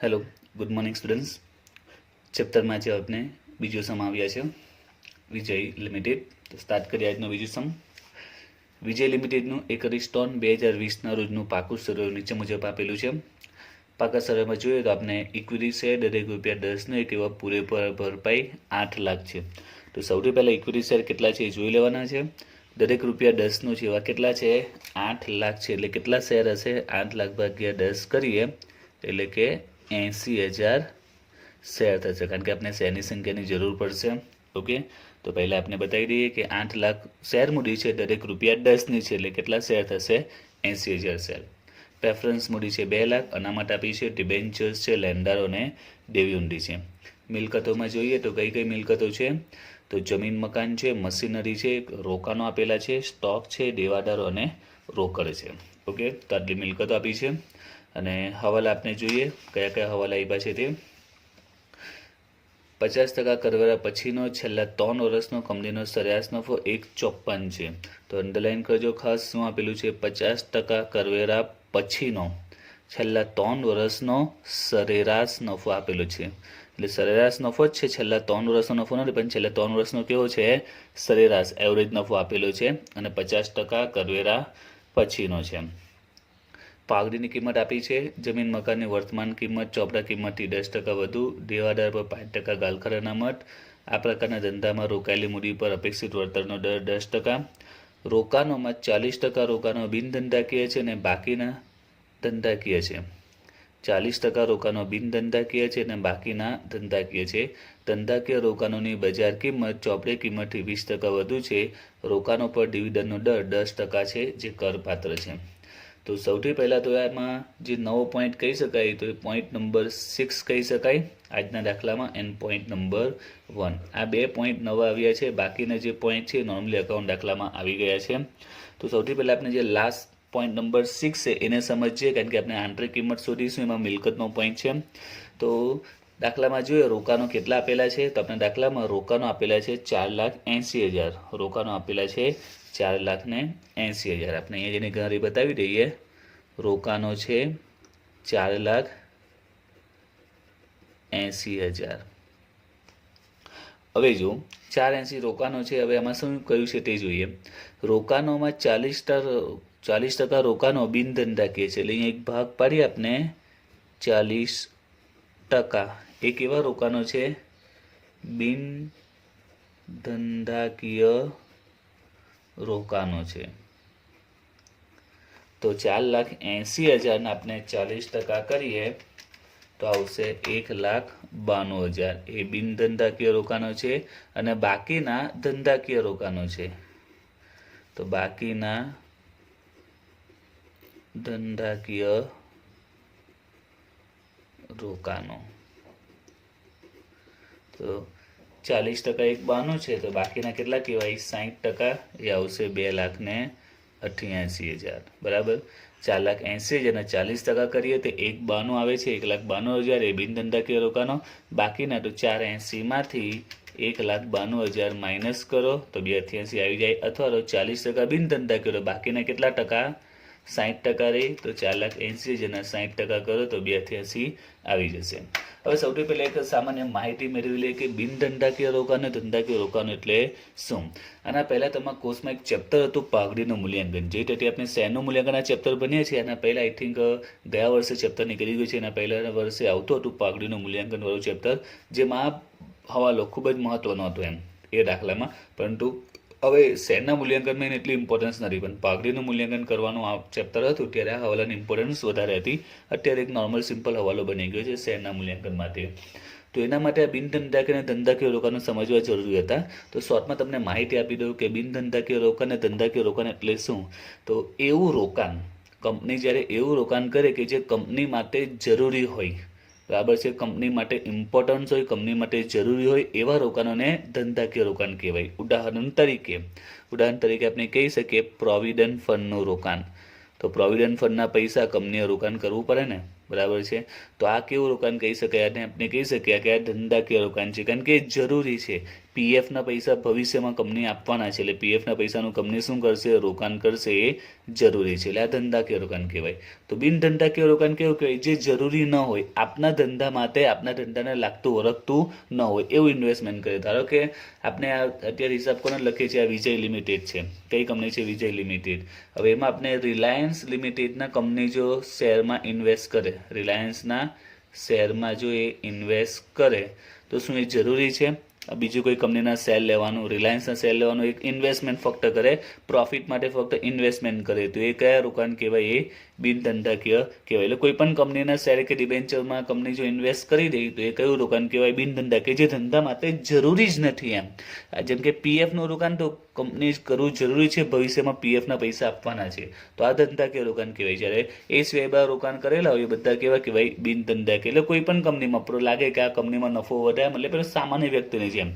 Hello, good morning students. ચેપ્ટરમાં જે આપણે બીજો સમ આવ્યા છે વિજય લિમિટેડ. તો સ્ટાર્ટ કરીએ આજનો બીજું સમ. વિજય લિમિટેડનું 1/3/2020ના રોજનું પાકું સરળ નીચે મુજબ આપેલું છે. પાકા સરળમાં જોઈએ તો આપણે ઇક્વિટી શેર દરેક ₹10નો એક એવા પૂરેપૂરા ભરપાઈ 8 લાખ છે. તો સૌથી પહેલાં ઇક્વિટી શેર કેટલા છે એ જોઈ લેવાના છે. દરેક ₹10નો છે એવા કેટલા છે? 8 લાખ છે. એટલે કેટલા શેર હશે? 8 લાખ ભાગ્યા 10 કરીએ એટલે કે 80,000 શેર થશે, કારણ કે આપણે શેરની સંખ્યાની જરૂર પડશે. ઓકે, તો પહેલાં આપણે બતાવી દઈએ કે 8 લાખ શેર મૂડી છે, દરેક ₹10ની છે, એટલે કેટલા શેર થશે? 80,000 શેર. પ્રેફરન્સ મૂડી છે 2 લાખ, અનામત આપી છે, ડિબેન્ચર્સ છે, લેન્ડરો અને દેવી ઊંડી છે. મિલકતોમાં જોઈએ તો કઈ કઈ મિલકતો છે? તો જમીન મકાન છે, મશીનરી છે, રોકાણો આપેલા છે, સ્ટોક છે, દેવાદારો અને રોકડ છે. ઓકે, તો આટલી મિલકતો આપી છે. અને હવાલા આપણે જોઈએ કયા કયા હવાલા આપ્યા છે તે. 50% કરવેરા પછીનો છેલ્લા 3 વર્ષનો કંપનીનો સરેરાશ નફો 1.54 છે. તો અંડરલાઈન કરજો ખાસ, શું આપેલું છે? 50% કરવેરા પછીનો છેલ્લા 3 વર્ષનો સરેરાશ નફો આપેલો છે. એટલે સરેરાશ નફો જ છે, છેલ્લા 3 વર્ષનો નફો નથી, પણ છેલ્લા 3 વર્ષનો કેવો છે? સરેરાશ એવરેજ નફો આપેલો છે અને 50% કરવેરા પછીનો છે. પાઘડીની કિંમત આપી છે. જમીન મકાનની વર્તમાન કિંમત ચોપડા કિંમતથી 10% વધુ, દેવાદાર પર 5% ગાલખર અનામત. આ પ્રકારના ધંધામાં રોકાયેલી મૂડી પર અપેક્ષિત વળતરનો દર 10%. રોકાણોમાં 40% રોકાણો બિનધંધાકીય છે અને બાકીના ધંધાકીય છે. 40% રોકાણો બિનધંધાકીય છે અને બાકીના ધંધાકીય છે. ધંધાકીય રોકાણોની બજાર કિંમત ચોપડી કિંમતથી 20% વધુ છે. રોકાણો પર ડિવિડન્ડનો દર 10% છે, જે કરપાત્ર છે. તો સૌથી પહેલાં તો એમાં જે નવો પોઈન્ટ કહી શકાય તો એ પોઈન્ટ નંબર 6 કહી શકાય આજના દાખલામાં, એન્ડ પોઈન્ટ નંબર 1. આ 2 પોઈન્ટ નવા આવ્યા છે, બાકીના જે પોઈન્ટ છે નોર્મલી અકાઉન્ટ દાખલામાં આવી ગયા છે. તો સૌથી પહેલાં આપણે જે લાસ્ટ પોઈન્ટ નંબર 6 છે એને સમજીએ, કારણ કે આપણે આંતરિક કિંમત શોધીશું, એમાં મિલકતનો પોઈન્ટ છે. તો દાખલામાં જોઈએ રોકાણો કેટલા આપેલા છે, તો આપણે દાખલામાં રોકાણો આપેલા છે 4,80,000. રોકાણો આપેલા છે 4,80,000. આપણે અહીંયા જેની ગણતરી બતાવી દઈએ. રોકાણો છે 4,80,000. હવે જો 480 રોકાણો છે, હવે આમાં શું કહ્યું છે તે જોઈએ. રોકાણોમાં 40% રોકાણો બિનધંધાકીય છે, એટલે અહીંયા એક ભાગ પાડીએ આપણે 40%. એ કેવા રોકાણો છે? બિનધંધાકીય રોકાણો છે. તો 4,80,000 આપણે 40% કરીએ તો આવશે 1,92,000. એ બિનધંધાકીય રોકાણો છે અને બાકીના ધંધાકીય રોકાણો છે. તો બાકીના ધંધાકીય રોકાણો, તો 40% 1,92 છે, તો બાકીના કેટલા કહેવાય? 60%. એ આવશે 2,88,000. બરાબર. 4,80,000 અને 40% કરીએ તો 1,92 આવે છે, 1,92,000 એ બિનધંધાકીય રોકાણો. બાકીના તો 480માંથી 1,92,000 માઇનસ કરો તો 2,88 આવી જાય, અથવા તો 40% બિનધંધાકીય, બાકીના કેટલા ટકા? 60% રહી, તો 4,80,000 અને 60% કરો તો 2,88 આવી જશે. હવે સૌથી પહેલાં એક સામાન્ય માહિતી મેળવી લઈએ કે બિનધંધાકીય રોકાણ અને ધંધાકીય રોકાણ એટલે શું. આના પહેલાં તમારા કોર્સમાં એક ચેપ્ટર હતું પાઘડીનું મૂલ્યાંકન, જે રીતે આપણે શેરનું મૂલ્યાંકન આ ચેપ્ટર બનીએ છીએ. એના પહેલાં આઈ થિંક ગયા વર્ષે ચેપ્ટર નીકળી ગયું છે. એના પહેલાં વર્ષે આવતું હતું પાઘડીનું મૂલ્યાંકનવાળું ચેપ્ટર, જેમાં હવાલો ખૂબ જ મહત્ત્વનો હતો એમ એ દાખલામાં. પરંતુ હવે શેરના મૂલ્યાંકનમાં એને એટલી ઇમ્પોર્ટન્સ નથી, પણ પાઘડીનું મૂલ્યાંકન કરવાનું આ ચેપ્ટર હતું ત્યારે આ હવાલાની ઇમ્પોર્ટન્સ વધારે હતી. અત્યારે એક નોર્મલ સિમ્પલ હવાલો બની ગયો છે શેરના મૂલ્યાંકન માટે. તો એના માટે આ બિનધંધાકીય અને ધંધાકીય રોકાણો સમજવા જરૂરી હતા. તો શોર્ટમાં તમને માહિતી આપી દઉં કે બિનધંધાકીય રોકાણ અને ધંધાકીય રોકાણ એટલે શું. તો એવું રોકાણ, કંપની જ્યારે એવું રોકાણ કરે કે જે કંપની માટે જરૂરી હોય, બરાબર છે, કંપની માટે ઇમ્પોર્ટન્સ હોય, કંપની માટે જરૂરી હોય, એવા રોકાણોને ધંધાકીય રોકાણ કહેવાય. ઉદાહરણ તરીકે આપણે કહી શકીએ પ્રોવિડન્ટ ફંડનું રોકાણ. તો પ્રોવિડન્ટ ફંડના પૈસા કંપનીએ રોકાણ કરવું પડે ને, બરાબર છે. તો આ કેવું રોકાણ કહી શકાય? અને આપણે કહી શકીએ કે આ ધંધાકીય રોકાણ છે, કારણ કે એ જરૂરી છે. પીએફના પૈસા ભવિષ્યમાં કંપની આપવાના છે, એટલે પીએફના પૈસાનું કંપની શું કરશે, રોકાણ કરશે, એ જરૂરી છે, એટલે આ ધંધાકીય રોકાણ કહેવાય. તો બિન ધંધાકીય રોકાણ કેવું કહેવાય, જે જરૂરી ન હોય, આપના ધંધા માટે આપના ધંધાને લાગતું ઓળખતું ન હોય એવું ઇન્વેસ્ટમેન્ટ કરે. ધારો કે આપણે અત્યારે હિસાબ કોને લખીએ છીએ, આ વિજય લિમિટેડ છે. કઈ કંપની છે, વિજય લિમિટેડ. હવે એમાં આપણે રિલાયન્સ લિમિટેડના કંપની જો શેરમાં ઇન્વેસ્ટ કરે, રિલાયન્સના શેરમાં જો એ ઇન્વેસ્ટ કરે તો શું એ જરૂરી છે બીજું કોઈ કંપનીના શેર લેવાનું, રિલાયન્સના શેર લેવાનું? એક ઇન્વેસ્ટમેન્ટ ફક્ત કરે, પ્રોફિટ માટે ફક્ત ઇન્વેસ્ટમેન્ટ કરે, તો એ કયા રોકાણ કહેવાય, એ બિન ધંધાકીય કહેવાય. એટલે કોઈ પણ કંપનીના શેર કે ડિબેન્ચરમાં કંપની જો ઇન્વેસ્ટ કરી દે તો એ કયું રોકાણ કહેવાય, બિન ધંધાકીય, જે ધંધા માટે જરૂરી જ નથી એમ. જેમ કે પીએફનું રોકાણ તો કંપની કરવું જરૂરી છે, ભવિષ્યમાં પીએફના પૈસા આપવાના છે, તો આ ધંધાકીય રોકાણ કહેવાય. જ્યારે એ સિવાય બહાર રોકાણ કરેલા હોય એ બધા કેવા કહેવાય, બિન ધંધાકીય. એટલે કોઈ પણ કંપનીમાં લાગે કે આ કંપનીમાં નફો વધારે, મતલબ સામાન્ય વ્યક્તિની જેમ,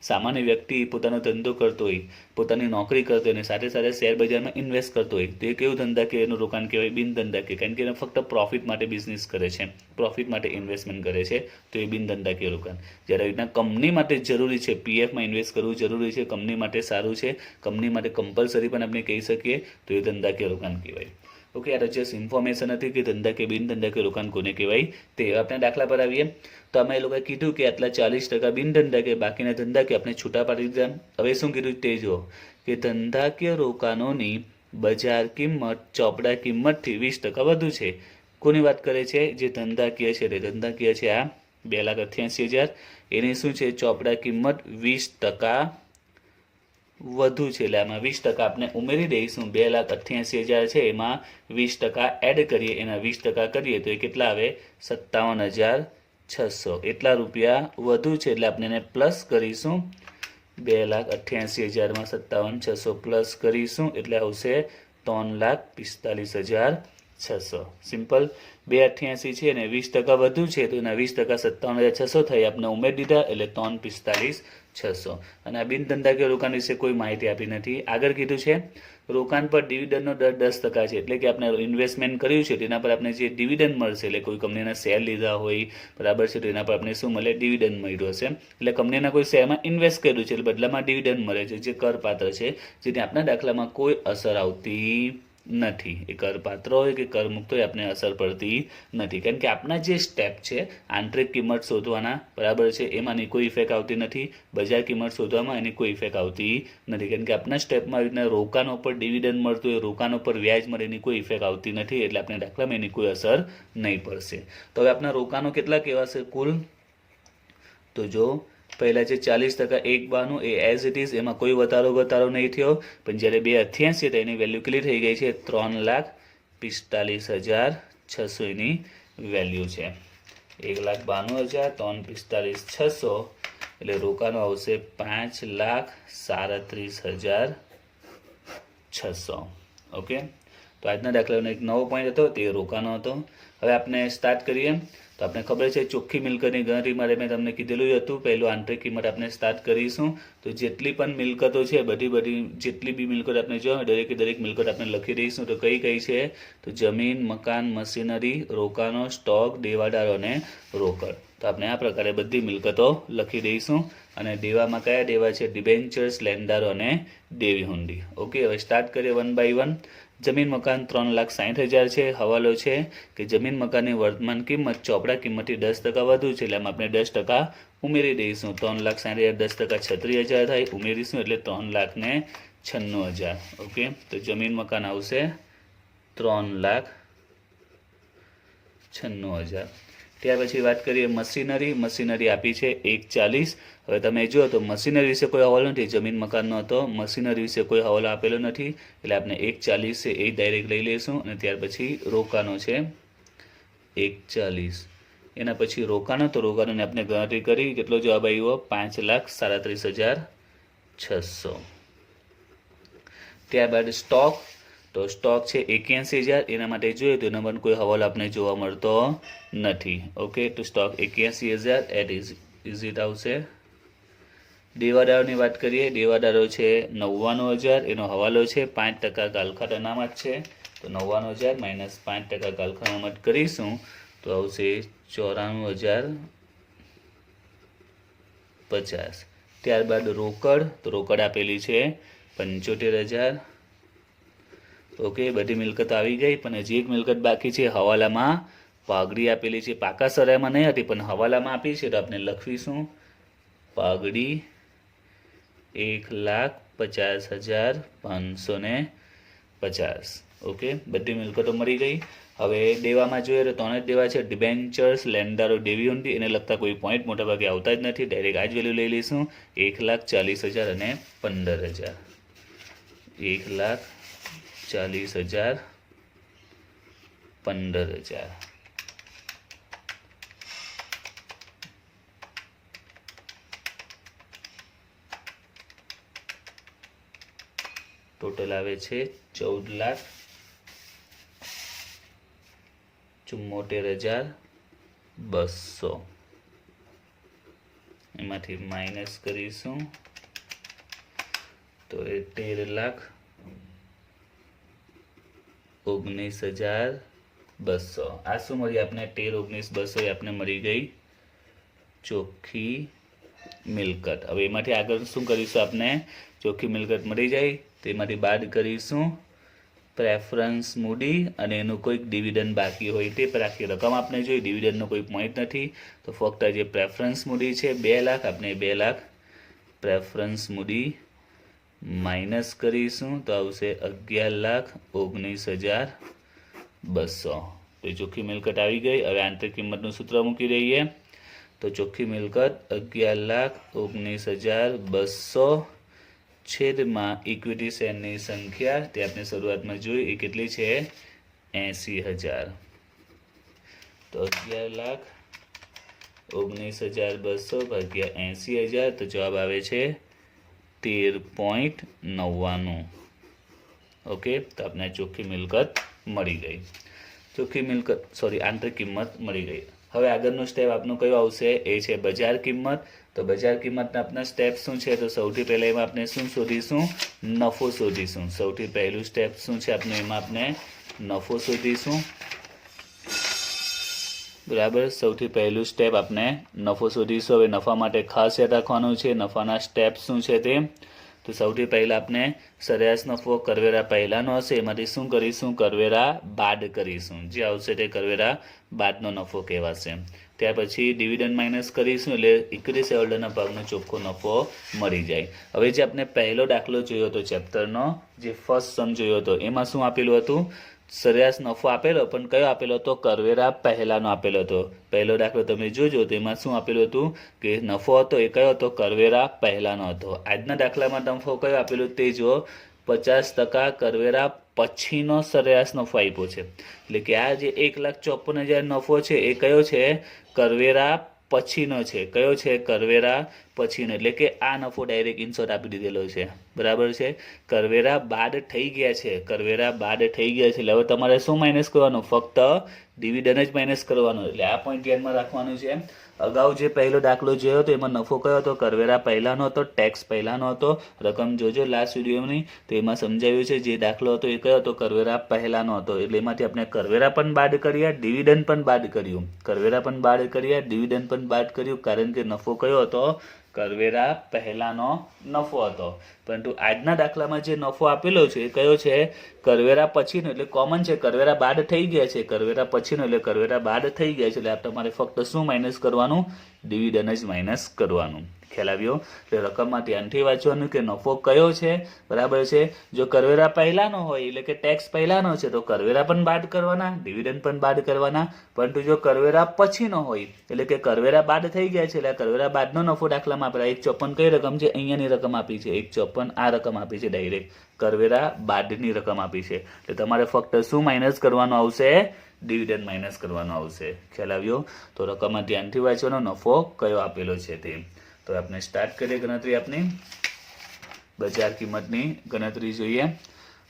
સામાન્ય વ્યક્તિ પોતાનો ધંધો કરતો હોય, પોતાની નોકરી કરતો હોય અને સાથે સાથે શેર બજારમાં ઇન્વેસ્ટ કરતો હોય, તો એ કેવું ધંધાકીય એનું રોકાણ કહેવાય, બિન ધંધાકીય. કારણ કે એને ફક્ત પ્રોફિટ માટે બિઝનેસ કરે છે, પ્રોફિટ માટે ઇન્વેસ્ટમેન્ટ કરે છે, તો એ બિન ધંધાકીય રોકાણ. જ્યારે એના કંપની માટે જરૂરી છે, પીએફમાં ઇન્વેસ્ટ કરવું જરૂરી છે, કંપની માટે સારું છે, કંપની માટે કમ્પલસરી પણ આપણે કહી શકીએ, તો એ ધંધાકીય રોકાણ કહેવાય. ઓકે, આ જસ્ટ ઇન્ફોર્મેશન હતી કે ધંધાકીય બિન ધંધાકીય રોકાણ કોને કહેવાય તે. આપણે દાખલા પર આવીએ તો અમે એ લોકોએ કીધું કે આટલા 40% બિન ધંધાકીય, બાકીના ધંધાકીય આપણે છૂટા પાડી દીધા. હવે શું કીધું તે જો કે ધંધાકીય રોકાણોની બજાર કિંમત ચોપડા કિંમતથી 20% વધુ છે. કોની વાત કરે છે, જે ધંધાકીય છે તે ધંધાકીય છે, આ 2,88,000, એની શું છે, ચોપડા કિંમત 20% વધુ છે. એટલે આમાં 20% આપણે ઉમેરી દઈશું. 2,88,000 છે, એમાં 20% એડ કરીએ, એના 20% કરીએ તો એ કેટલા આવે, 57,600. એટલા રૂપિયા વધુ છે, એટલે આપણે એને પ્લસ કરીશું. 2,88,000માં 57,600 પ્લસ કરીશું એટલે આવશે 3,45,600. સિમ્પલ. 2,88 છે અને 20% વધુ છે, તો એના 20% 57,600 થઈ, આપણે ઉમેરી દીધા એટલે 3,45,600. અને આ બિન ધંધાકીય રોકાણ વિશે કોઈ માહિતી આપી નથી. આગળ કીધું છે રોકાણ પર ડિવિડન્ડનો દર 10% છે, એટલે કે આપણે ઇન્વેસ્ટમેન્ટ કર્યું છે તેના પર આપણે જે ડિવિડન્ડ મળશે, એટલે કોઈ કંપનીના શેર લીધા હોય, બરાબર છે, તો એના પર આપણે શું મળે, ડિવિડન્ડ મળ્યો હશે. એટલે કંપનીના કોઈ શેરમાં ઇન્વેસ્ટ કર્યું છે એટલે બદલામાં ડિવિડન્ડ મળે છે, જે કરપાત્ર છે, જેની આપણા દાખલામાં કોઈ અસર આવતી નથી. એ કરપાત્ર હોય કે કરમુક્ત હોય આપણે અસર પડતી નથી, કારણ કે આપણા જે સ્ટેપ છે આંતરિક કિંમત શોધવાના, બરાબર છે, એમાંની કોઈ ઇફેક્ટ આવતી નથી. બજાર કિંમત શોધવામાં એની કોઈ ઇફેક્ટ આવતી નથી, કારણ કે આપણા સ્ટેપમાં આવી રીતના રોકાણો પર ડિવિડન્ડ મળતું હોય, રોકાણો પર વ્યાજ મળે, એની કોઈ ઇફેક્ટ આવતી નથી, એટલે આપણે દાખલામાં એની કોઈ અસર નહીં પડશે. તો હવે આપણા રોકાણો કેટલા કહેવાશે કુલ, તો જો પહેલા જે 40% 1,92 એ એઝ ઇટ ઇઝ, એમાં કોઈ વધારો ઘટાડો નહીં થયો. પણ જ્યારે 2,88 તો એની વેલ્યુ કેટલી થઈ ગઈ છે, 3,45,600 એની વેલ્યુ છે. 1,92,345,600 એટલે રોકાણો આવશે 5,37,600. ઓકે, તો આજના દાખલાનો એક નવો પોઈન્ટ હતો, તે રોકાણો હતો. હવે આપણે સ્ટાર્ટ કરીએ. તો આપણે ખબર છે ચોખ્ખી મિલકતની ગણતરી માટે મેં તમને કીધેલું હતું, પહેલું આંતરિક કિંમત આપણે સ્ટાર્ટ કરીશું. તો જેટલી પણ મિલકતો છે, બધી જેટલી બી મિલકત આપણે જો દરેક મિલકત આપણે લખી દઈશું. તો કઈ કઈ છે, તો જમીન, મકાન, મશીનરી, રોકાણો, સ્ટોક, દેવાદારો અને રોકડ. તો આપણે આ પ્રકારે બધી મિલકતો લખી દઈશું. અને દેવામાં કયા દેવા છે, ડિબેન્ચર્સ, લેણદારો અને દેવી હુંડી. ઓકે, હવે સ્ટાર્ટ કરીએ વન બાય વન. જમીન મકાન 3,60,000 છે. હવાલો છે કે જમીન મકાનની વર્તમાન કિંમત ચોપડા કિંમતથી 10% વધુ છે, એટલે આપણે 10% ઉમેરી દઈશું. 3,60,000 10% 36,000 થાય, ઉમેરીશું એટલે 3,96,000. ઓકે, તો જમીન મકાન આવશે 3,96,000. ત્યાર પછી વાત કરીએ મશીનરી આપી છે 1,40. હવે તમે જુઓ તો મશીનરી વિશે કોઈ હવાલો નથી, જમીન મકાનનો હતો, મશીનરી વિશે કોઈ હવાલો આપેલો નથી, એટલે આપણે 1,40 છે એ ડાયરેક્ટ લઈ લઈશું. અને ત્યાર પછી રોકાણો છે 1,40. એના પછી રોકાણો, તો રોકાણોને આપણે ગણતરી કરી, કેટલો જવાબ આવ્યો, 5,37,600. ત્યારબાદ સ્ટોક, તો સ્ટોક છે 81,000. એના માટે જોઈએ તો એના પર કોઈ હવાલો આપણે જોવા મળતો નથી. ઓકે, તો સ્ટોક 81,000 એટ ઇઝ આવશે. દેવાદારોની વાત કરીએ, દેવાદારો છે 99,000. એનો હવાલો છે 5% ગાલખાટ અનામત છે, તો 99,000 - 5% ગાલખાટ અનામત કરીશું તો આવશે 94,050. ત્યારબાદ રોકડ, તો રોકડ આપેલી છે 75,000. ઓકે, બધી મિલકત આવી ગઈ, પણ હજી એક મિલકત બાકી છે. હવાલામાં પાઘડી આપેલી છે, પાકા સરાયમાં નહીં હતી પણ હવાલામાં આપી છે, તો આપણે લખીશું પાઘડી 1,50,550. ઓકે, બધી મિલકતો મળી ગઈ. હવે દેવામાં જોઈએ તો 3 જ દેવા છે: ડિબેન્ચર્સ, લેણદારો, દેવી હુંડી. એને લગતા કોઈ પોઈન્ટ મોટાભાગે આવતા જ નથી, ડાયરેક્ટ આ જ વેલ્યુ લઈ લઈશું 1,40,000 અને 15,000. 1,40,000, 15,000. ટોટલ આવે છે 14,74,200. એમાંથી માઇનસ કરીશું તો એ 13,19,200. આ શું મળી આપણે? 13,19,200 એ આપણે મળી ગઈ ચોખ્ખી મિલકત. હવે એમાંથી આગળ શું કરીશું? આપણે ચોખ્ખી મિલકત મળી જાય તેમાંથી બાદ કરીશું પ્રેફરન્સ મૂડી અને એનું કોઈક ડિવિડન્ડ બાકી હોય તે પર. આખી રકમ આપણે જોઈ, ડિવિડન્ડનો કોઈ પોઈન્ટ નથી, તો ફક્ત જે પ્રેફરન્સ મૂડી છે 2 લાખ, આપણે 2 લાખ પ્રેફરન્સ મૂડી માઇનસ કરીશું તો આવશે 11,19,200. તો ચોખ્ખી મિલકત આવી ગઈ. હવે આંતરિક કિંમતનું સૂત્ર મૂકી દઈએ તો ચોખ્ખી મિલકત 11,19,200 છેદમાં ઇક્વિટી શેરની સંખ્યા, તે આપણે શરૂઆતમાં જોઈ, એ કેટલી છે? 80,000. તો 11,19,200 ભાગ્યા 80,000, તો જવાબ આવે છે 13.99. ઓકે, તો આપણે ચોખ્ખી મિલકત મળી ગઈ. ચોખ્ખી મિલકત આંતરિક કિંમત મળી ગઈ. હવે આગળનું સ્ટેપ આપનું કયું આવશે? એ છે બજાર કિંમત. તો બજાર કિંમતના આપણા સ્ટેપ શું છે? તો સૌથી પહેલાં એમાં આપણે શું શોધીશું? નફો શોધીશું. સૌથી પહેલું સ્ટેપ શું છે આપણે? એમાં આપણે નફો શોધીશું. બરાબર, સૌથી પહેલું સ્ટેપ આપણે નફો શોધીશું. હવે નફા માટે ખાસ યાદ રાખવાનું છે નફાના સ્ટેપ શું છે તે. તો સૌથી પહેલાં આપણે સરેરાશ નફો કરવેરા પહેલાંનો હશે, એમાંથી શું કરીશું? કરવેરા બાદ કરીશું. જે આવશે તે કરવેરા બાદનો નફો કહેવાશે. ત્યાર પછી ડિવિડન્ડ માઇનસ કરીશું, એટલે ઇક્વિટી શેર હોલ્ડરના ભાગનો ચોખ્ખો નફો મળી જાય. હવે જે આપણે પહેલો દાખલો જોયો હતો ચેપ્ટરનો, જે ફર્સ્ટ સમ જોયો હતો, એમાં શું આપેલું હતું? સરેરાશ નફો આપેલો, પણ કયો આપેલો હતો? કરવેરા પહેલાંનો આપેલો હતો. પહેલો દાખલો તમે જોજો તો એમાં શું આપેલું હતું કે નફો હતો એ કયો હતો? કરવેરા પહેલાંનો હતો. આજના દાખલામાં નફો કયો આપેલો તે જો 50% કરવેરા પછીનો સરેરાશ નફો આપ્યો છે. એટલે કે આ જે 1,54,000 નફો છે એ કયો છે? કરવેરા પછીનો છે. કયો છે? કરવેરા પછીનો. એટલે કે આ નફો ડાયરેક્ટ ઇનશોર્ટ આપી દીધેલો છે. બરાબર છે? કરવેરા બાદ થઈ ગયા છે. કરવેરા બાદ થઈ ગયા છે. એટલે હવે તમારે શું માઇનસ કરવાનું? ફક્ત ડિવિડન્ડ જ માઇનસ કરવાનો. એટલે આ પોઈન્ટ ધ્યાનમાં રાખવાનું છે. અગાઉ જે પહેલો દાખલો જોયો હતો એમાં નફો કયો હતો? કરવેરા પહેલાંનો હતો, ટેક્સ પહેલાંનો હતો. રકમ જોજો લાસ્ટ વિડીયોની, તો એમાં સમજાવ્યું છે જે દાખલો હતો એ કયો હતો? કરવેરા પહેલાંનો હતો. એટલે એમાંથી આપણે કરવેરા પણ બાદ કર્યા, ડિવિડન્ડ પણ બાદ કર્યું. કરવેરા પણ બાદ કર્યા, ડિવિડન્ડ પણ બાદ કર્યું, કારણ કે નફો કયો હતો? કરવેરા પહેલાંનો નફો હતો. પરંતુ આજના દાખલામાં જે નફો આપેલો છે એ કયો છે? કરવેરા પછીનો. એટલે કોમન છે, કરવેરા બાદ થઈ ગયા છે. કરવેરા પછીનો એટલે કરવેરા બાદ થઈ ગયા છે. એટલે તમારે ફક્ત શું માઇનસ કરવાનું? ડિવિડન્ડ જ માઇનસ કરવાનું. ખ્યાલ આવ્યો? એટલે રકમમાં ધ્યાનથી વાંચવાનું કે નફો કયો છે. બરાબર છે? જો કરવેરા પહેલાંનો હોય એટલે કે ટેક્સ પહેલાંનો છે તો કરવેરા પણ બાદ કરવાના, ડિવિડન્ડ પણ બાદ કરવાના. પરંતુ જો કરવેરા પછીનો હોય એટલે કે કરવેરા બાદ થઈ ગયા છે એટલે કરવેરા બાદનો નફો દાખલામાં આપેલા 1,54 કઈ રકમ છે? અહીંયાની રકમ આપી છે 1,54. આ રકમ આપી છે ડાયરેક્ટ કરવેરા બાદની રકમ આપી છે. એટલે તમારે ફક્ત શું માઇનસ કરવાનું આવશે? ડિવિડન્ડ માઇનસ કરવાનો આવશે. ખ્યાલ આવ્યો? તો રકમમાં ધ્યાનથી વાંચવાનો નફો કયો આપેલો છે તે. તો આપણે સ્ટાર્ટ કરીએ ગણતરી. આપની બજાર કિંમતની ગણતરી જોઈએ.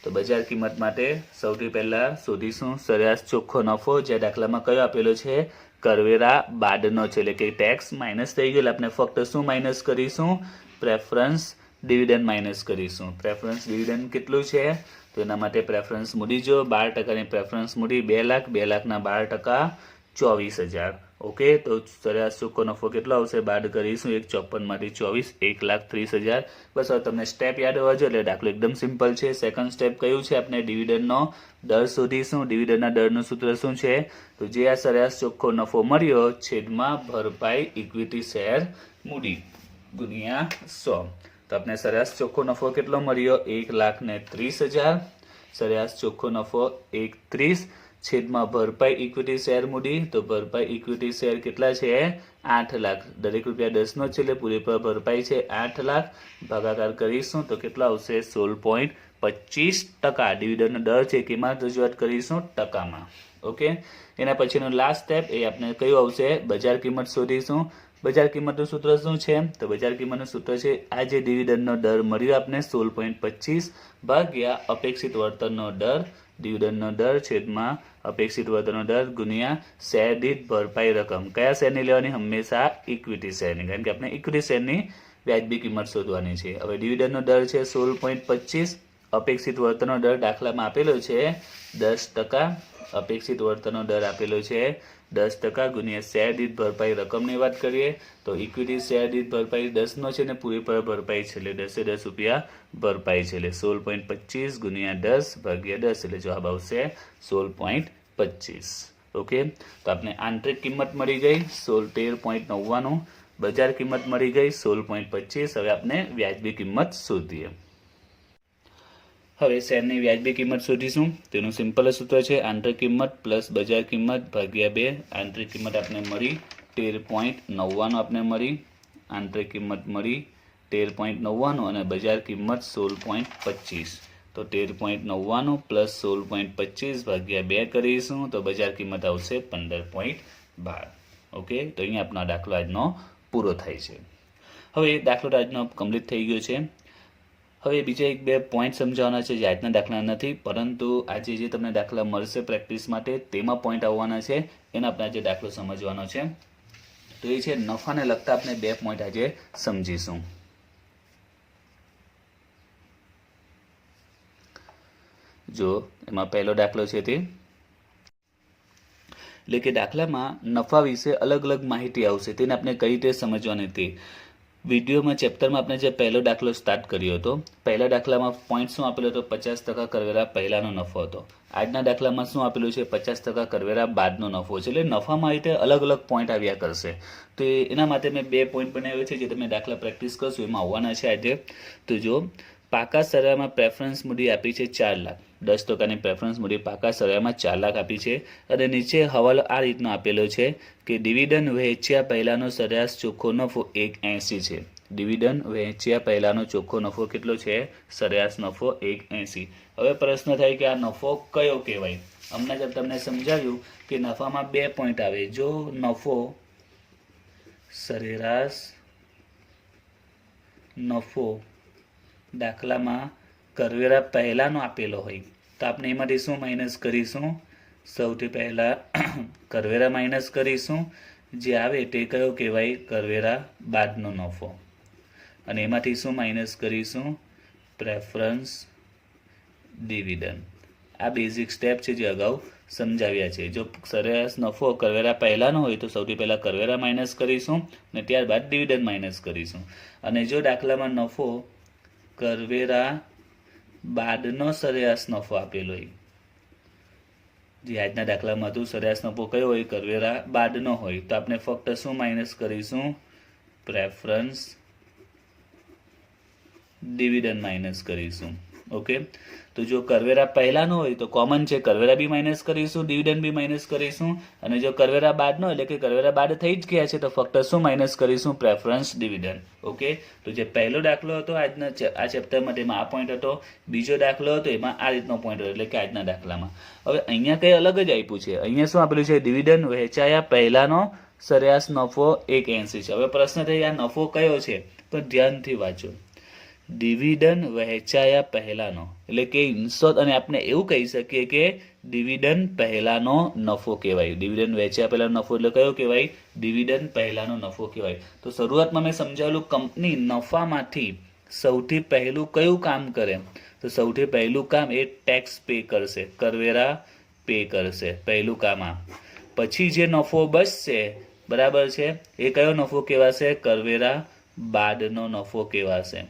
તો બજાર કિંમત માટે સૌથી પહેલાં શોધીશું સરેરાશ ચોખ્ખો નફો, જે દાખલામાં કયો આપેલો છે? કરવેરા બાદનો છે. એટલે કે ટેક્સ માઇનસ થઈ ગયો એટલે આપણે ફક્ત શું માઇનસ કરીશું? પ્રેફરન્સ ડિવિડન્ડ માઇનસ કરીશું. પ્રેફરન્સ ડિવિડન્ડ કેટલું છે? તો એના માટે પ્રેફરન્સ મૂડી જો 12%ની પ્રેફરન્સ મૂડી 2 લાખ, 2 લાખના 12% 24,000. ઓકે, તો સરેરાશ ચોખ્ખો નફો કેટલો આવશે? બાદ કરીશું 1.54 માંથી 24, 1,30,000. બસ હવે તમને સ્ટેપ યાદ હોવા જોઈએ એટલે દાખલો એકદમ સિમ્પલ છે. સેકન્ડ સ્ટેપ કયું છે? આપણે ડિવિડન્ડનો દર શોધીશું. ડિવિડન્ડના દરનું સૂત્ર શું છે? તો જે આ સરેરાશ ચોખ્ખો નફો મળ્યો છેદમાં ભરપાઈ ઇક્વિટી શેર મૂડી ગુણ્યા 100. તો આપણે સરેરાશ ચોખ્ખો નફો કેટલો મળ્યો? 1,30,000. સરેરાશ ચોખ્ખો નફો 1,30,000 છેદમાં ભરપાઈ ઇક્વિટી શેર મૂડી. તો ભરપાઈ ઇક્વિટી શેર કેટલા છે? 8 લાખ. દરેક રૂપિયા 10 નો છે એટલે પૂરેપૂરા ભરપાઈ છે 8 લાખ. ભાગાકાર કરીશું તો કેટલા આવશે? 16.25%. ડિવિડન્ડનો દર છે કેમાં રજૂઆત કરીશું? ટકામાં. ઓકે, એના પછીનો લાસ્ટ સ્ટેપ એ આપણે કયું આવશે? બજાર કિંમત શોધીશું. બજાર કિંમતનું સૂત્ર શું છે? તો બજાર કિંમતનું સૂત્ર છે આ જે ડિવિડન્ડનો દર મળ્યો આપણે 16.25 ભાગ્યા અપેક્ષિત વળતરનો દર. ડિવિડન્ડનો દર છેદમાં અપેક્ષિત વળતરનો દર ગુણ્યા શેર દીઠ ભરપાઈ રકમ. કયા શેરની લેવાની? હંમેશા ઇક્વિટી શેરની, કારણ કે આપણે ઇક્વિટી શેરની વ્યાજબી કિંમત શોધવાની છે. હવે ડિવિડન્ડનો દર છે 16.25. અપેક્ષિત વળતરનો દર દાખલામાં આપેલો છે 10%. અપેક્ષિત વળતરનો દર આપેલો છે 10% ગુણ્યા શેર દીઠ ભરપાઈ રકમની વાત કરીએ તો ઇક્વિટી શેર દીઠ ભરપાઈ 10 નો છે ને પૂરેપૂરા ભરપાઈ છે એટલે 10 રૂપિયા ભરપાઈ છે એટલે 16.25 ગુણ્યા 10 ભાગ્યા 10 એટલે જવાબ આવશે 16.25. ઓકે, તો આપણે આંતરિક કિંમત મળી ગઈ 13.99. બજાર કિંમત મળી ગઈ 16.25. હવે આપણે વ્યાજબી કિંમત શોધીએ. હવે શેરની વ્યાજબી કિંમત શોધીશું. તેનું સિમ્પલ સૂત્ર છે આંતરિક કિંમત પ્લસ બજાર કિંમત ભાગ્યા 2. આંતરિક કિંમત આપણે મળી 13.99 આપણે મળી. આંતરિક કિંમત મળી 13.99 અને બજાર કિંમત 16.25. તો 13.99 પ્લસ 16.25 ભાગ્યા 2 કરીશું તો બજાર કિંમત આવશે 15.12. ઓકે, તો અહીંયા આપણો દાખલો આજનો પૂરો થાય છે. હવે દાખલો આજનો કમ્પ્લીટ થઈ ગયો છે. હવે બીજા 1-2 પોઈન્ટ સમજાવવાના છે જે આજના દાખલા નથી, પરંતુ આજે જે તમને દાખલા મળશે પ્રેક્ટિસ માટે તેમાં પોઈન્ટ આવવાના છે. એના આપણે આજે દાખલો સમજવાનો છે. તો એ છે નફાને લગતા આપણે 2 પોઈન્ટ આજે સમજીશું. જો એમાં પહેલો દાખલો છે તે એટલે કે દાખલામાં નફા વિશે અલગ અલગ માહિતી આવશે, તેને આપણે કઈ રીતે સમજવાની તે વિડીયોમાં ચેપ્ટરમાં આપણે જે પહેલો દાખલો સ્ટાર્ટ કર્યો હતો. પહેલા દાખલામાં પોઈન્ટ શું આપેલો હતો? 50% કરવેરા પહેલાનો નફો હતો. આજના દાખલામાં શું આપેલું છે? 50% કરવેરા બાદનો નફો છે. એટલે નફામાં રીતે અલગ અલગ પોઈન્ટ આવ્યા કરશે. તો એના માટે મેં 2 પોઈન્ટ બનાવ્યો છે જે તમે દાખલા પ્રેક્ટિસ કરશો એમાં આવવાના છે આજે. તો જો પાકા સરામાં પ્રેફરન્સ મૂડી આપી છે 4 લાખ. 10%ની પ્રેફરન્સ મૂડી પાકા સરામાં 4 લાખ આપી છે અને નીચે હવાલો આ રીતનો આપેલો છે કે ડિવિડન્ડ વહેંચ્યા પહેલાનો સરેરાશ ચોખ્ખો નફો 1.80 છે. ડિવિડન્ડ વહેંચ્યા પહેલાનો ચોખ્ખો નફો કેટલો છે? સરેરાશ નફો 1.80. હવે પ્રશ્ન થાય કે આ નફો કયો કહેવાય? હમણાં જ તમને સમજાવ્યું કે નફામાં 2 પોઈન્ટ આવે. જો નફો સરેરાશ નફો દાખલામાં કરવેરા પહેલાનો આપેલો હોય તો આપણે એમાંથી શું માઇનસ કરીશું? સૌથી પહેલા કરવેરા માઇનસ કરીશું. જે આવે તે કયો કહેવાય? કરવેરા બાદનો નફો. અને એમાંથી શું માઇનસ કરીશું? Preference dividend. આ બેઝિક સ્ટેપ છે જે અગાઉ સમજાવ્યા છે. જો સરેરાશ નફો કરવેરા પહેલાનો હોય તો સૌથી પહેલા કરવેરા માઇનસ કરીશું અને ત્યારબાદ ડિવિડન્ડ માઇનસ કરીશું. અને જો દાખલામાં નફો કરવેરા બાદનો સરેરાશ નફો આપેલો હોય, જે આજના દાખલામાં હતું સરેરાશ નફો કયો હોય? કરવેરા બાદનો હોય, તો આપણે ફક્ત શું માઇનસ કરીશું? પ્રેફરન્સ ડિવિડન્ડ માઇનસ કરીશું. ઓકે, તો જો કરવેરા પહેલાનો હોય તો કોમન છે કરવેરા બી માઇનસ કરીશું, ડિવિડન્ડ બી માઇનસ કરીશું. અને જો કરવેરા બાદનો એટલે કે કરવેરા બાદ થઈ જ ગયા છે તો ફક્ત શું માઇનસ કરીશું? Preference dividend. ઓકે, તો જે પહેલો દાખલો હતો આજના આ ચેપ્ટરમાં તેમાં આ પોઈન્ટ હતો. બીજો દાખલો હતો એમાં આ રીતનો પોઈન્ટ હતો, એટલે કે આજના દાખલામાં. હવે અહીંયા કંઈ અલગ જ આપ્યું છે. અહીંયા શું આપેલું છે? ડિવિડન્ડ વહેંચાયા પહેલાનો સરેરાશ નફો 1.80 છે. હવે પ્રશ્ન થઈ આ નફો કયો છે? તો ધ્યાનથી વાંચો. ડિવિડન્ડ વહેંચાયા પહેલાનો એટલે કે ઇનશોર્ટ અને આપણે એવું કહી શકીએ કે ડિવિડન્ડ પહેલાનો નફો કહેવાય. ડિવિડન્ડ વહેંચ્યા પહેલાનો નફો એટલે કયો કહેવાય? ડિવિડન્ડ પહેલાનો નફો કહેવાય. તો શરૂઆતમાં મેં સમજાવેલું કંપની નફામાંથી સૌથી પહેલું કયું કામ કરે? તો સૌથી પહેલું કામ એ ટેક્સ પે કરશે, કરવેરા પે કરશે. પહેલું કામ આ. પછી જે નફો બચશે બરાબર છે, એ કયો નફો કહેવાશે? કરવેરા બાદનો નફો કહેવાશે.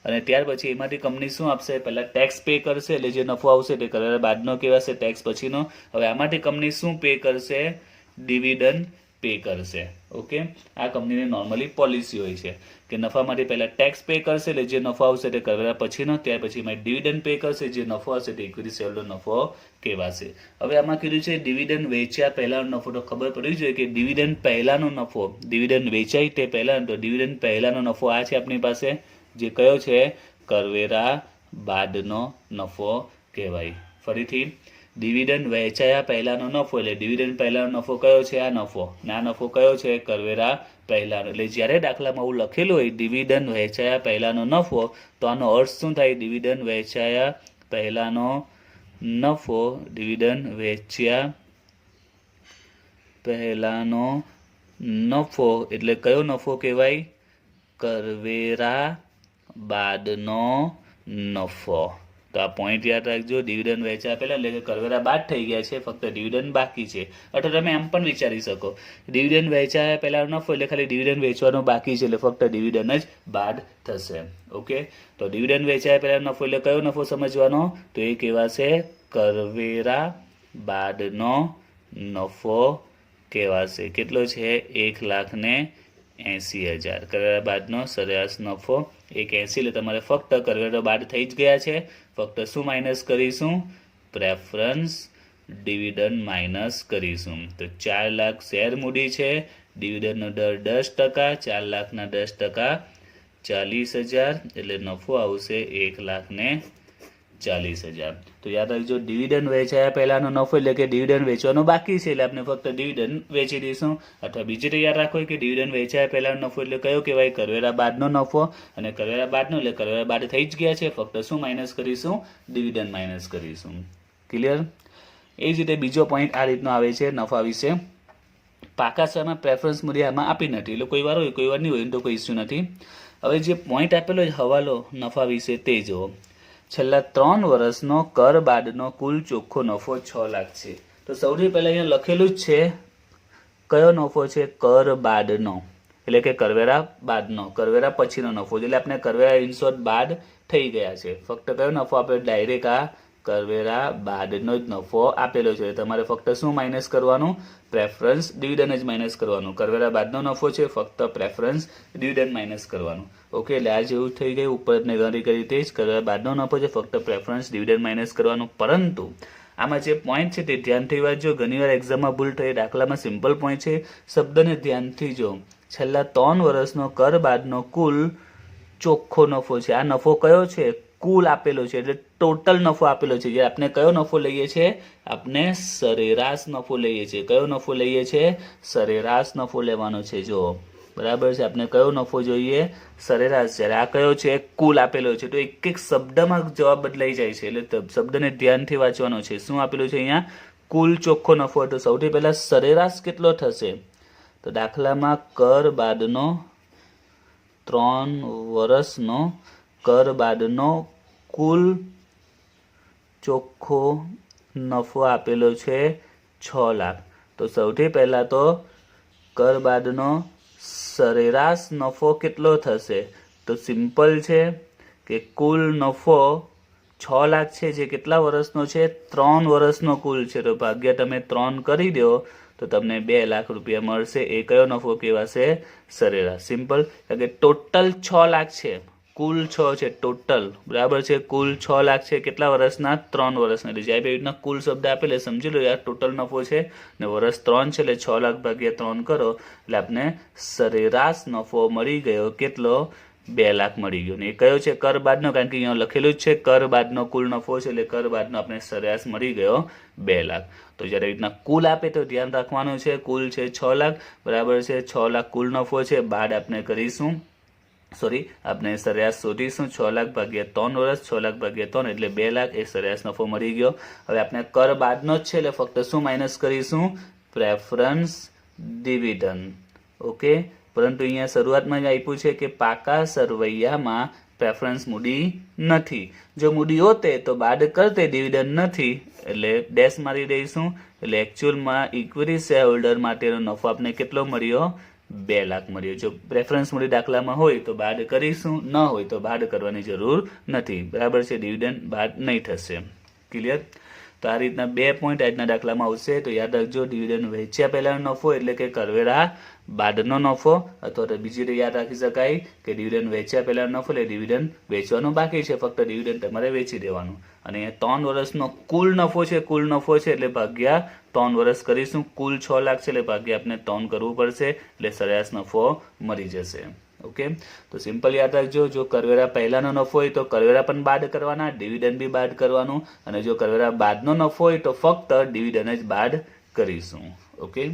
અને ત્યાર પછી એમાંથી કંપની શું આપશે? પહેલા ટેક્સ પે કરશે, એટલે જે નફો આવશે તે કરવેરા બાદનો કહેવાશે, ટેક્સ પછીનો. હવે આમાંથી કંપની શું પે કરશે? ડિવિડન્ડ પે કરશે. ઓકે, આ કંપનીની નોર્મલી પોલિસી હોય છે કે નફામાંથી પહેલા ટેક્સ પે કરશે, એટલે જે નફો આવશે તે કરવેરા પછીનો, ત્યાર પછી એમાં ડિવિડન્ડ પે કરશે, જે નફો હશે તે ઇક્વિટી શેરનો નફો કહેવાશે. હવે આમાં કીધું છે ડિવિડન્ડ વેચ્યા પહેલાનો નફો, તો ખબર પડવી જોઈએ કે ડિવિડન્ડ પહેલાનો નફો, ડિવિડન્ડ વેચાય તે પહેલા, તો ડિવિડન્ડ પહેલાનો નફો આ છે આપણી પાસે, જે કયો છે? કરવેરા બાદનો નફો કહેવાય. ફરીથી, ડિવિડન્ડ વહેંચાયા પહેલાનો નફો, એટલે ડિવિડન્ડ પહેલાનો નફો કયો છે? આ નફો. ને આ નફો કયો છે? કરવેરા પહેલાનો. એટલે જ્યારે દાખલામાં આવું લખેલું હોય ડિવિડન્ડ વહેંચાયા પહેલાનો નફો, તો આનો અર્થ શું થાય? ડિવિડન્ડ વહેંચાયા પહેલાનો નફો, ડિવિડન્ડ વેચ્યા પહેલાનો નફો એટલે કયો નફો કહેવાય? કરવેરા બાદનો નફો. તો આ પોઈન્ટ યાદ રાખજો. ડિવિડન્ડ વેચ્યા પહેલા એટલે કે કરવેરા બાદ થઈ ગયા છે, ફક્ત ડિવિડન્ડ બાકી છે. અથવા તમે એમ પણ વિચારી શકો, ડિવિડન્ડ વેચાયા પહેલાનો નફો એટલે ખાલી ડિવિડન્ડ વેચવાનો બાકી છે, એટલે ફક્ત ડિવિડન્ડ જ બાદ થશે. ઓકે, તો ડિવિડન્ડ વેચાયા પહેલાનો નફો એટલે કયો નફો સમજવાનો? તો એ કહેવાશે કરવેરા બાદનો નફો કહેવાશે. કેટલો છે? 1,80,000. કરવેરા બાદનો સરેરાશ નફો 1,80. એટલે તમારે ફક્ત કરવેરા બાદ થઈ જ ગયા છે, ફક્ત શું માઇનસ કરીશું? પ્રેફરન્સ ડિવિડન્ડ માઇનસ કરીશું. તો 4 લાખ શેર મૂડી છે, ડિવિડન્ડનો દર 10%, 4 લાખના 10% 40,000, એટલે નફો આવશે 1,40,000. તો યાદ રાખજો, ડિવિડન્ડ વેચાયા પહેલાનો નફો એટલે કે ડિવિડન્ડ વેચવાનો બાકી છે, એટલે આપણે ફક્ત ડિવિડન્ડ વેચી દઈશું. અથવા બીજી રીતે યાદ રાખો કે ડિવિડન્ડ વેચાયા પહેલાનો નફો એટલે કયો કહેવાય? કરવેરા બાદનો નફો. અને કરવેરા બાદનો એટલે કરવેરા બાદ થઈ જ ગયા છે, ફક્ત શું માઇનસ કરીશું? ડિવિડન્ડ માઇનસ કરીશું. ક્લિયર? એ જ રીતે બીજો પોઈન્ટ આ રીતનો આવે છે નફા વિશે. પાકા શેરમાં પ્રેફરન્સ મૂલ્ય આમાં આપી નથી, એટલે કોઈ વાર હોય કોઈ વાર નહીં હોય, તો કોઈ ઇસ્યુ નથી. હવે જે પોઈન્ટ આપેલો છે હવાલો નફા વિશે તે જુઓ. છેલ્લા 3 વર્ષનો કર બાદનો કુલ ચોખ્ખો નફો 6 લાખ છે. તો સૌથી પહેલા અહીંયા લખેલું જ છે કયો નફો છે? કર બાદનો, એટલે કે કરવેરા બાદનો, કરવેરા પછીનો નફો. એટલે આપણે કરવેરા ઇનશોર્ટ બાદ થઈ ગયા છે. ફક્ત કયો નફો આપણે ડાયરેક્ટ આ કરવેરા બાદનો જ નફો આપેલો છે. તમારે ફક્ત શું માઇનસ કરવાનું? પ્રેફરન્સ ડિવિડન્ડ જ માઇનસ કરવાનું. કરવેરા બાદનો નફો છે, ફક્ત પ્રેફરન્સ ડિવિડન્ડ માઇનસ કરવાનું. ઓકે, એટલે આ જેવું થઈ ગયું. ઉપર ગણતરી કરી તે જ કરવેરા બાદનો નફો છે, ફક્ત પ્રેફરન્સ ડિવિડન્ડ માઇનસ કરવાનું. પરંતુ આમાં જે પોઈન્ટ છે તે ધ્યાનથી વાંચજો. ઘણીવાર એક્ઝામમાં ભૂલ થઈ. દાખલામાં સિમ્પલ પોઈન્ટ છે, શબ્દને ધ્યાનથી જો. છેલ્લા 3 વર્ષનો કર બાદનો કુલ ચોખ્ખો નફો છે. આ નફો કયો છે? કુલ આપેલો છે, એટલે ટોટલ નફો આપેલો છે. જે આપણે કયો નફો લઈએ છીએ? આપણે સરેરાશ નફો લઈએ છીએ. કયો નફો લઈએ છીએ? સરેરાશ નફો લેવાનો છે. જો બરાબર છે, આપણે કયો નફો જોઈએ? સરેરાશ. જ્યારે આ કયો છે? કુલ આપેલો છે. તો એક એક શબ્દમાં જવાબ બદલાઈ જાય છે, એટલે શબ્દને ધ્યાનથી વાંચવાનો છે. શું આપેલું છે અહીંયા? કુલ ચોખ્ખો નફો. તો સૌથી પહેલા સરેરાશ કેટલો થશે? તો દાખલામાં કર બાદનો 3 વર્ષનો કર બાદનો કુલ ચોખ્ખો નફો આપેલો છે 6 લાખ. તો સૌથી પહેલા તો કર બાદનો સરેરાશ નફો કેટલો થશે? તો સિમ્પલ છે કે કુલ નફો 6 લાખ છે, જે કેટલા વર્ષનો છે? 3 વર્ષનો કુલ છે. તો ભાગ્યા તમે 3 કરી દો તો તમને 2 લાખ રૂપિયા મળશે. એ કયો નફો કહેવાશે? સરેરાશ. સિમ્પલ. કારણ કે ટોટલ 6 લાખ છે, કુલ 6 છે ટોટલ. બરાબર છે, કુલ 6 લાખ છે. કેટલા વર્ષના? 3 વર્ષના. એટલે જ્યારે રીતના કુલ શબ્દ આપેલે સમજી લો યાર, ટોટલ નફો છે ને વર્ષ 3 છે, એટલે 6 લાખ ભાગ્યા 3 કરો એટલે આપણે સરેરાશ નફો મળી ગયો. કેટલો? 2 લાખ મળી ગયો. ને એ કયો છે? કર બાદનો. કારણ કે અહીંયા લખેલું જ છે કર બાદનો કુલ નફો છે, એટલે કર બાદનો આપણે સરેરાશ મળી ગયો 2 લાખ. તો જ્યારે રીતના કુલ આપે તો ધ્યાન રાખવાનું છે, કુલ છે 6 લાખ. બરાબર છે, 6 લાખ કુલ નફો છે. બાદ આપણે કરીશું, આપણે સરેરાશ શોધીશું. 6 લાખ ભાગ્યા 3 વર્ષ, 6 લાખ ભાગ્યા 3 એટલે 2 લાખ. એ સરેરાશ નફો મળી ગયો. હવે આપણે કર બાદનો જ છે, એટલે ફક્ત શું માઇનસ કરીશું? Preference dividend. ઓકે, પરંતુ અહીંયા શરૂઆતમાં જ આપ્યું છે કે પાકા સરવૈયામાં પ્રેફરન્સ મૂડી નથી. જો મૂડી હોતે તો બાદ કરતે ડિવિડન્ડ નથી એટલે ડેશ મારી દઈશું. એટલે એકચ્યુઅલમાં ઇક્વિટી શેર હોલ્ડર માટેનો નફો આપણે કેટલો મળ્યો? 2 લાખ મળ્યો. જો પ્રેફરન્સ મૂડી દાખલામાં હોય તો બાદ કરીશું, ન હોય તો બાદ કરવાની જરૂર નથી. બરાબર છે, ડિવિડન્ડ બાદ નહીં થશે. ક્લિયર? તો આ રીતના 2 પોઈન્ટ આજના દાખલામાં આવશે. તો યાદ રાખજો, ડિવિડન્ડ વેચ્યા પહેલાનો નફો એટલે કે કરવેરા બાદનો નફો, અથવા તો બીજી રીતે યાદ રાખી શકાય કે ડિવિડન્ડ વેચ્યા પહેલાનો નફો એટલે ડિવિડન્ડ વેચવાનું બાકી છે, ફક્ત ડિવિડન્ડ તમારે વેચી દેવાનું. અને અહીંયા 3 વર્ષનો કુલ નફો છે, કુલ નફો છે એટલે ભાગ્યા 3 વર્ષ કરીશું. કુલ 6 લાખ છે એટલે ભાગ્યા આપણે 3 કરવું પડશે એટલે સરેરાશ નફો મળી જશે. ઓકે, તો સિમ્પલ યાદ રાખજો, જો કરવેરા પહેલાનો નફો હોય તો કરવેરા પણ બાદ કરવાના, ડિવિડન્ડ બી બાદ કરવાનું, અને જો કરવેરા બાદનો નફો હોય તો ફક્ત ડિવિડન્ડ જ બાદ કરીશું. ઓકે.